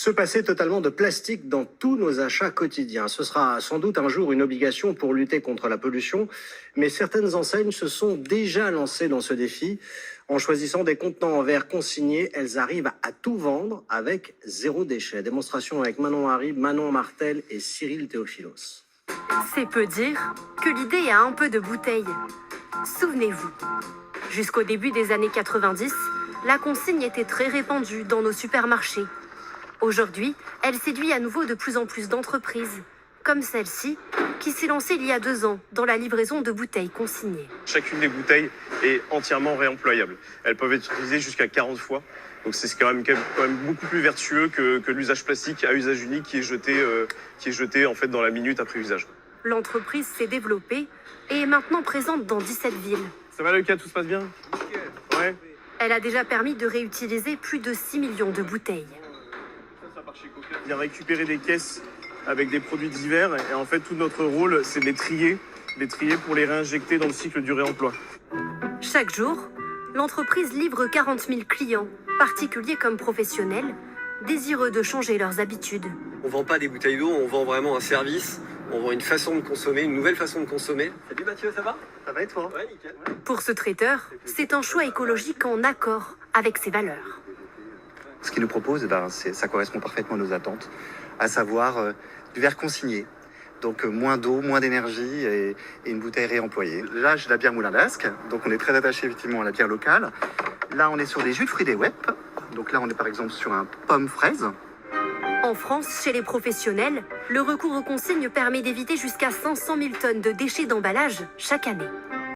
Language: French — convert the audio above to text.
Se passer totalement de plastique dans tous nos achats quotidiens. Ce sera sans doute un jour une obligation pour lutter contre la pollution, mais certaines enseignes se sont déjà lancées dans ce défi. En choisissant des contenants en verre consignés, elles arrivent à tout vendre avec zéro déchet. Démonstration avec Manon Harib, Manon Martel et Cyril Théophilos. C'est peu dire que l'idée a un peu de bouteille. Souvenez-vous, jusqu'au début des années 90, la consigne était très répandue dans nos supermarchés. Aujourd'hui, elle séduit à nouveau de plus en plus d'entreprises, comme celle-ci, qui s'est lancée il y a 2 ans dans la livraison de bouteilles consignées. Chacune des bouteilles est entièrement réemployable. Elles peuvent être utilisées jusqu'à 40 fois. Donc c'est quand même beaucoup plus vertueux que l'usage plastique à usage unique qui est jeté en fait dans la minute après usage. L'entreprise s'est développée et est maintenant présente dans 17 villes. Ça va Lucas, tout se passe bien? Ouais. Elle a déjà permis de réutiliser plus de 6 millions de bouteilles. Il a récupéré des caisses avec des produits divers et en fait tout notre rôle c'est de les trier pour les réinjecter dans le cycle du réemploi. Chaque jour, l'entreprise livre 40 000 clients, particuliers comme professionnels, désireux de changer leurs habitudes. On ne vend pas des bouteilles d'eau, on vend vraiment un service, on vend une façon de consommer, une nouvelle façon de consommer. Salut Mathieu, ça va? Ça va et toi? Ouais, nickel. Pour ce traiteur, c'est un choix écologique en accord avec ses valeurs. Ce qu'il nous propose, ça correspond parfaitement à nos attentes, à savoir du verre consigné. Donc moins d'eau, moins d'énergie et une bouteille réemployée. Là, j'ai la bière Moulin d'Ascq, donc on est très attaché effectivement à la bière locale. Là, on est sur des jus de fruits des Wep. Donc là, on est par exemple sur un pomme fraise. En France, chez les professionnels, le recours aux consignes permet d'éviter jusqu'à 500 000 tonnes de déchets d'emballage chaque année.